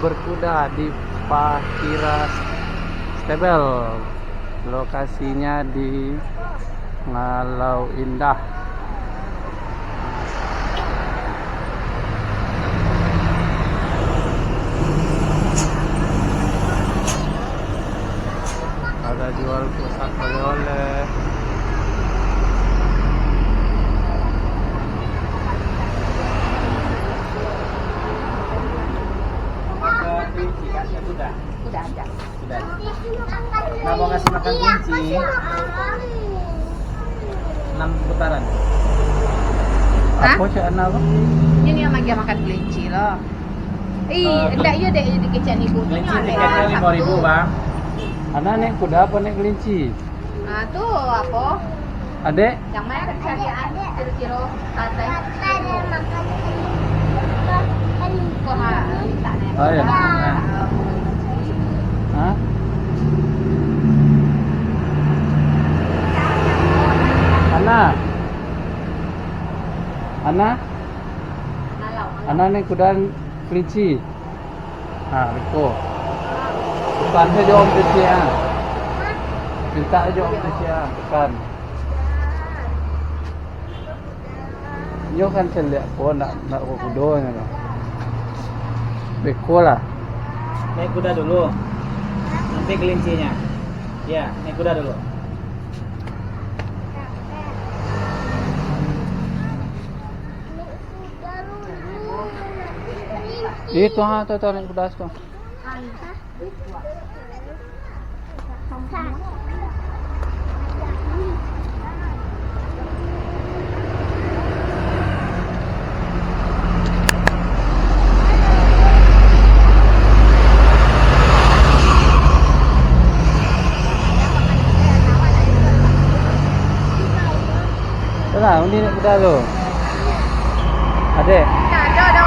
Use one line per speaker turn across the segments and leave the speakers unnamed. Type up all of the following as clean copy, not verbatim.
berkuda di Pahira Stable. Lokasinya di Ngalau Indah. Ada jual pusat oleh-oleh.
Udah ada.
Nah, mau ngasih makan kelinci 6 putaran.
Apa cak anak apa?
Ini yang lagi makan kelinci loh. Enggak iya deh di kecil ibu.
Kelinci tiketnya 5.000 bang.
Anak naik kuda apa naik kelinci?
Nah tuh apa?
Adek?
Yang mana keseharian kilo santai. Kok minta nih?
Oh ya. Hah? Ana naik kuda kelinci. Riko. Bukan saja om kelinci ya. Minta aja om kelinci ya, bukan. Nyo kan celik po nak kuda nya. Beko lah.
Naik kuda dulu. Nanti kelincinya. Ya, naik kuda dulu.
Itu tuh naik kuda tuh. Nah, ini naik kuda tu. Adek.
Ada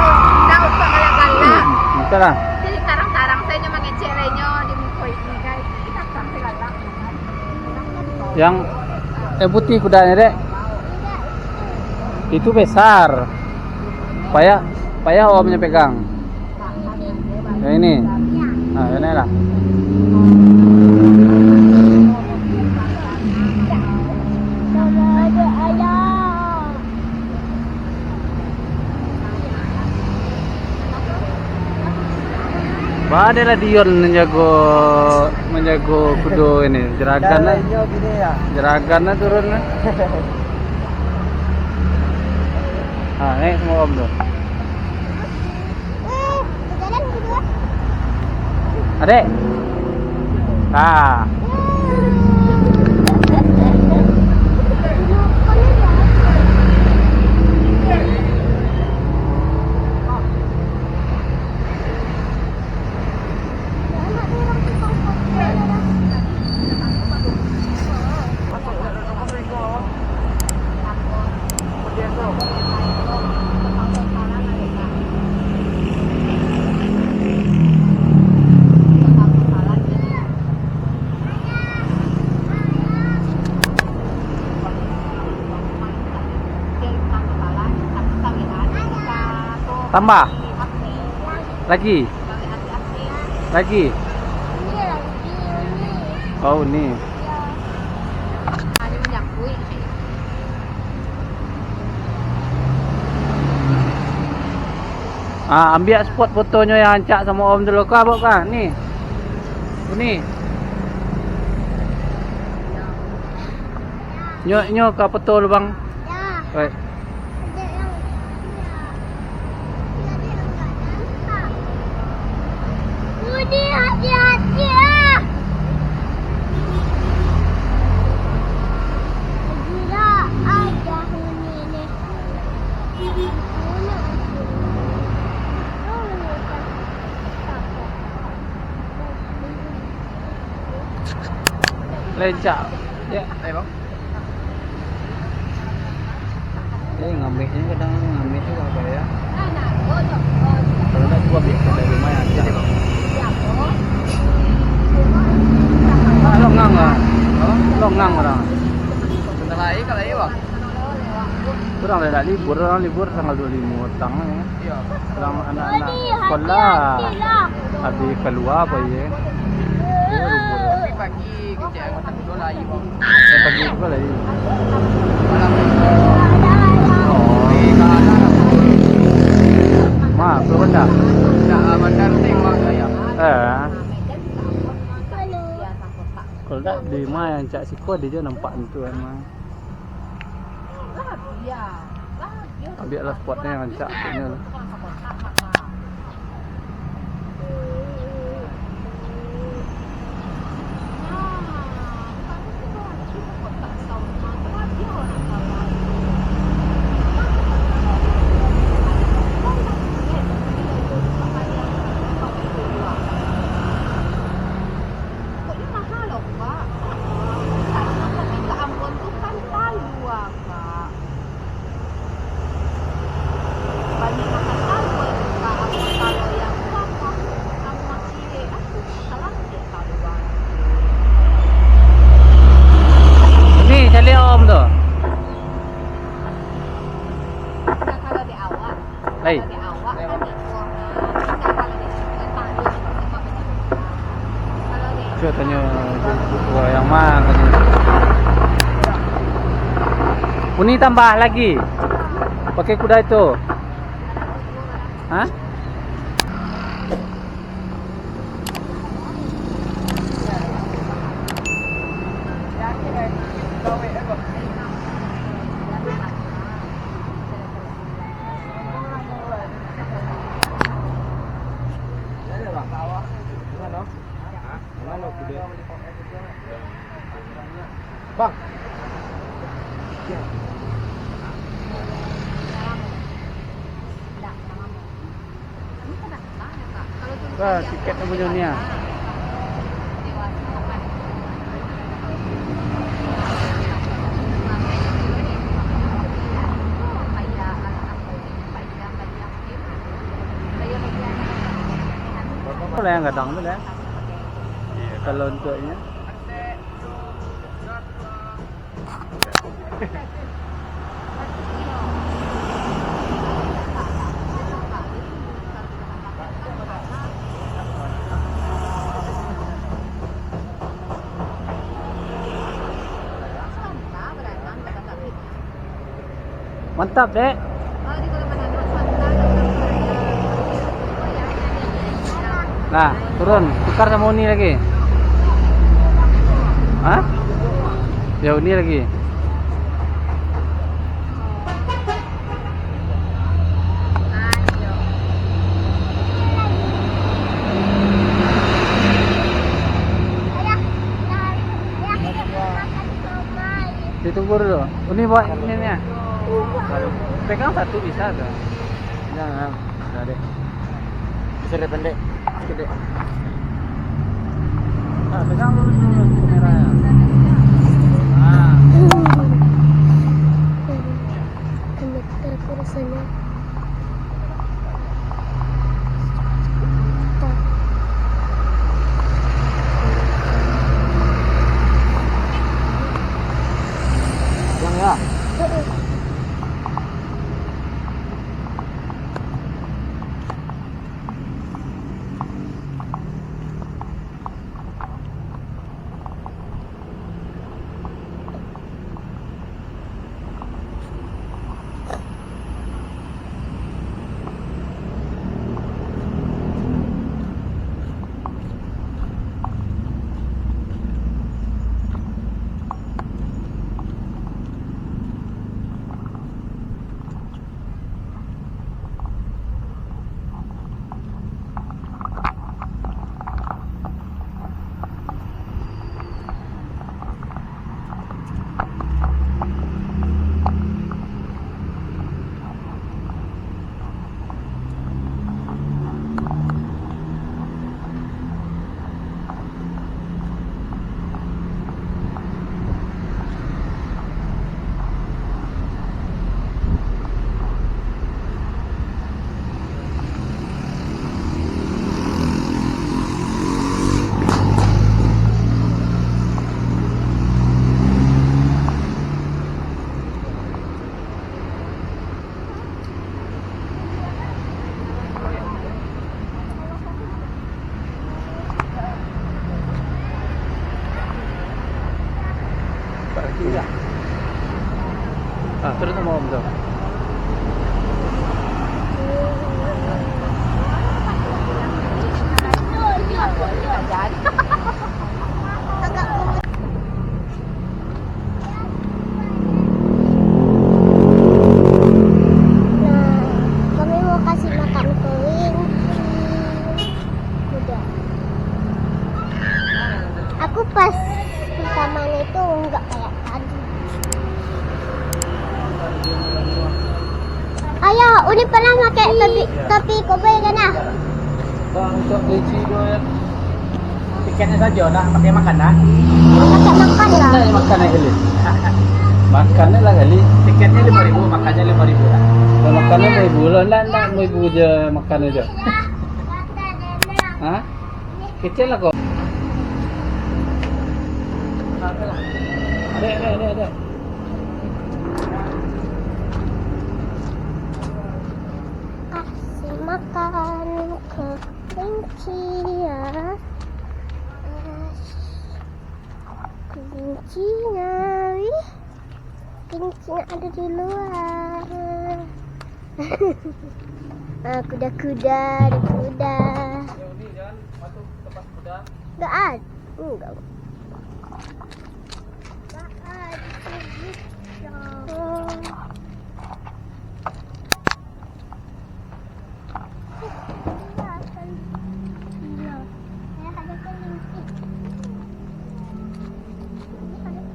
untuk galak-galak.
Betul lah.
Jadi sarang-sarang saya cuma ngecek lainnya di muka ini guys. Kita sampai galak.
Yang putih kudanya dek. Itu besar. Payah omnya pegang. Yang ini. Nah, ini lah. Ada lah Dion menjago kudo ini jeragan jeragannya turun. Naik semua om tuh. Adek. Tambah lagi. Oh ini.
Ada menyambui.
Ambil spot fotonya yang ancak sama om dulu kah, Bok kah? Nih. Ini. Nyo ka foto lu bang. Ya.
Budi hati-hati ya. Gila aja ini.
Lecak. Ya, ayo bang. Ngambilnya kadang ngambil juga apa ya? Kalau enggak gua biasa dari lumayan aja bang. Longang lah. Longang orang. Bentar lagi kalau iya bang. Kurang dah nak libur, orang libur tanggal 25 petang ya.
Iya.
Orang anak-anak sekolah habis keluar apa ya.
Tapi pagi kerja angkatan dulu lah ibu.
Pagi juga lagi.
Malam
Oh, mah, tu benda.
tak bandar tengok saya.
Kalau tak di mana yang cak siko dia je nampak tu kan mah. Ambil lah spotnya yang cak punya lah. Ni cari om tu. Baik. Cuba tanya gua yang mana tanya. Uni tambah lagi. Pakai kuda itu. Hah?
Bang.
Wah, tiket punya ni ah. Boleh yang kadang tu lah. Kalau untuknya. Mantap dek. Nah, turun, tukar sama Uni lagi. Hah? Ya Uni lagi. Ditunggu dulu. Uni bawa ini ni. Pegang satu bisa tu.
Jangan. Dah dek. Bisa dek pendek. Sikit dek.
Ah, pegang dulu kameranya. Ah.
Komentar ke sana.
Yang ya. Sudah.
Terus mau betul.
Nah, kami mau kasih makan kelinci. Udah. Aku pas pertama itu enggak kayak tadi. Ayo, Uni pernah pakai topi koboi kan ah?
Bang, untuk kelinci tu ya.
Tiketnya saja dah pakai makan dah.
Pakai makan lah.
Nak makan kali. Makannya lah kali.
Tiketnya 5.000, makannya 5.000 dah.
Kalau makannya 1,000 lah, nak 1,000 je makan aja. Hah? Kecil lah kok. Ada.
Kasih makan ke kelinci ya. Kelincinya, wih. Kelincinya ada di luar. Kuda-kuda, ada kuda.
Ni jangan masuk tempat kuda.
Enggak ada. Enggak.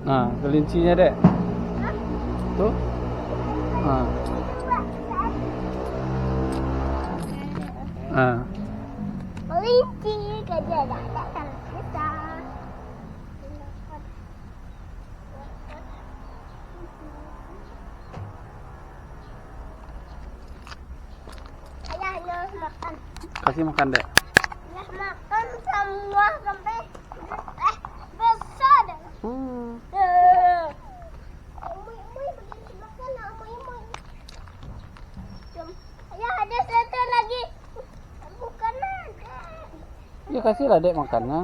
Nah, kelincinya dek. Tuh. Ah. Ah.
Kelinci kerja ada kalau kita. Ayah makan.
Kasih makan dek.
Ayah makan semua sampai besar. Ayah ada satu lagi. Bukan ada.
Ya kasih lah dek makannya.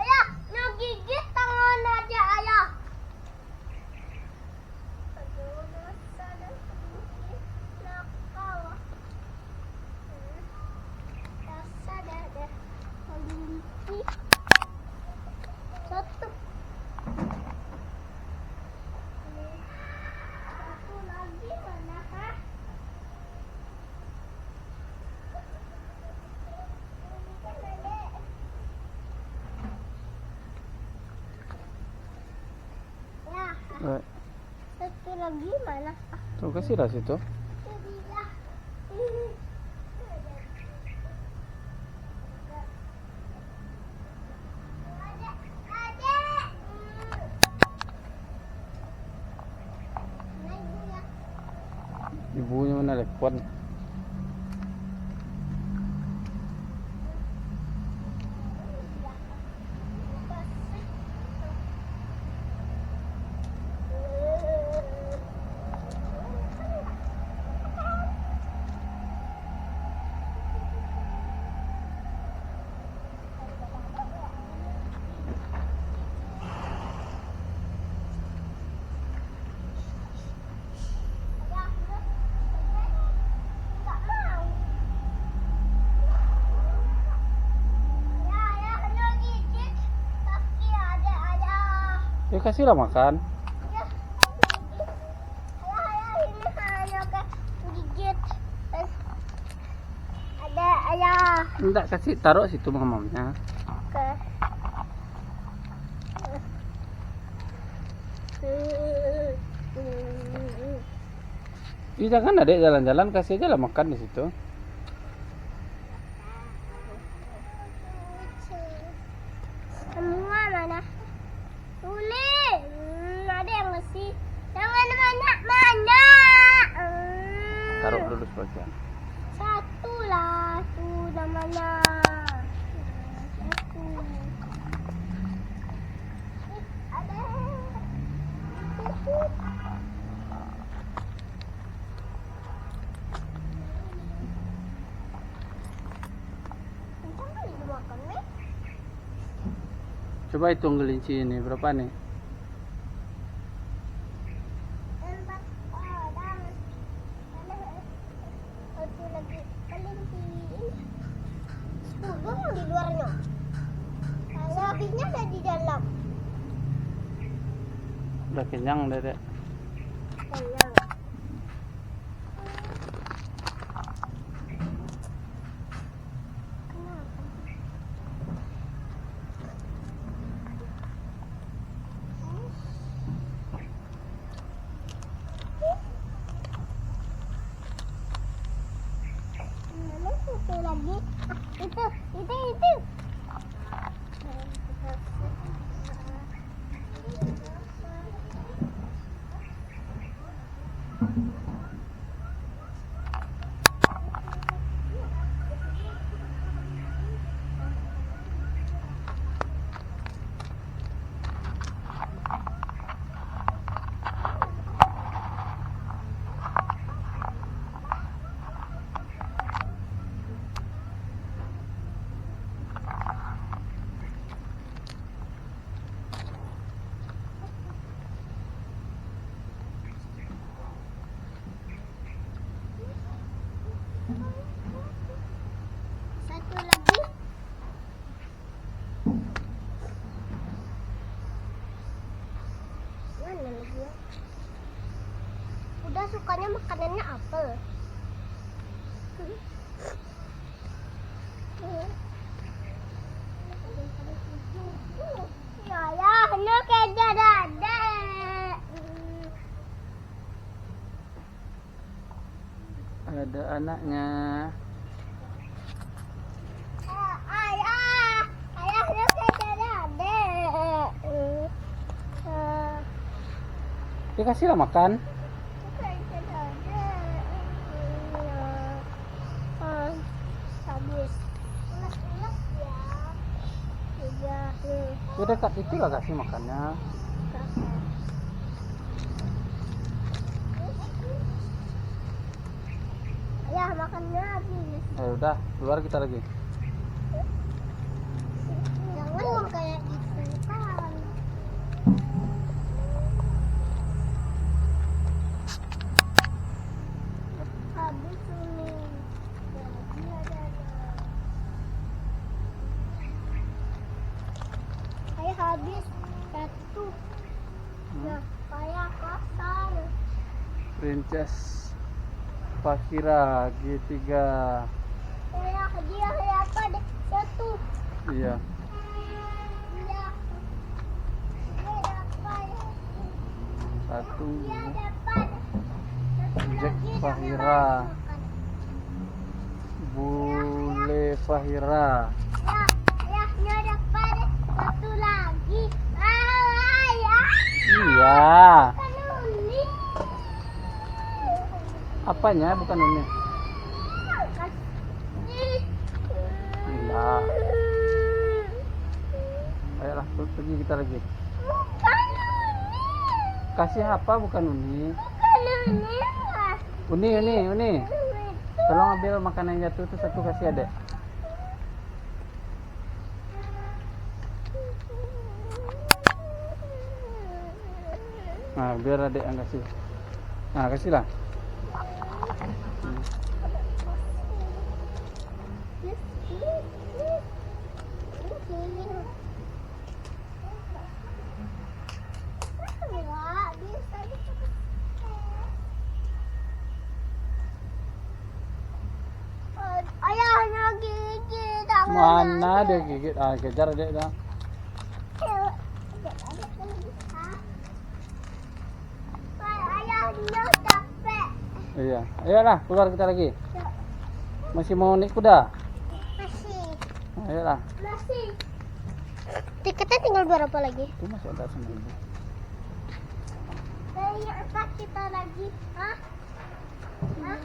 Ayah, nak gigit tangan aja ayah. Aduh, dosa dan sedikit nakal. Dosa dah kelinci. Satu. Satu lagi mana kah? Ya, satu lagi mana?
Tuh kasih lah situ.
Itu dia. Adek, adek. Nah, ibu ya.
Ibunya mana telepon? Ya kasih lah makan.
Ini hanya ke gigit. Ada ayah
Enggak kasih, taruh situ mamamnya.
ke.
Ih, jangan adek jalan-jalan, kasih aja lah makan di situ.
Semua mana? Uli, ada yang masih. Jangan banyak-banyak.
Taruh dulu sebagian.
Satu lah, tu namanya. Satu. Ada.
Coba hitung kelinci ini berapa nih?
4 orang. Satu lagi kelinci. 10 yang di luarnya. Habisnya ada di dalam.
Udah kenyang, Dedek.
Kenyang. Satu lagi. Itu. Satu lagi. Mana lagi ya? Udah sukanya makanannya apel. Ya, ini kayak ada.
Ada anaknya.
Ayahnya kayak ada.
Ya kasihlah makan.
Habis. Ulas ya. Udah nih.
Ya dekat itu lah kasih makannya.
Ya makannya habis.
Udah, keluar kita lagi.
Jangan kayak gitu kan. Habis ini. Jadi ada. Kayak habis satu. Nah, kayak kasar.
Princess Fahira G3.
Kayak dia apa deh? Satu.
Iya.
Iya. Dia dapat.
Satu.
Dia dapat. Satu
Jack
lagi
Fahira.
yang makan.
Bule Fahira.
Ya, dia dapat satu lagi. Ya.
Iya.
Kan ini.
Apanya bukan ini? Iya. Ayolah pergi kita lagi.
Bukan ini.
Kasih apa bukan Uni?
Bukan ini. Mas.
Uni. Tolong ambil makanan yang jatuh itu satu kasih adek. Nah, biar adek yang kasih. Nah, kasihlah.
Ayahnya gigit.
Mana dia gigit? Ah, kejar adek dah.
Ayahnya capek.
Iya. Ayolah, keluar kita lagi. Masih mau naik kuda?
Masih.
Ayolah.
Masih. Tiketnya tinggal berapa lagi?
Itu masih ada 9.000.
Kayak apa kita lagi? Hah? Hah?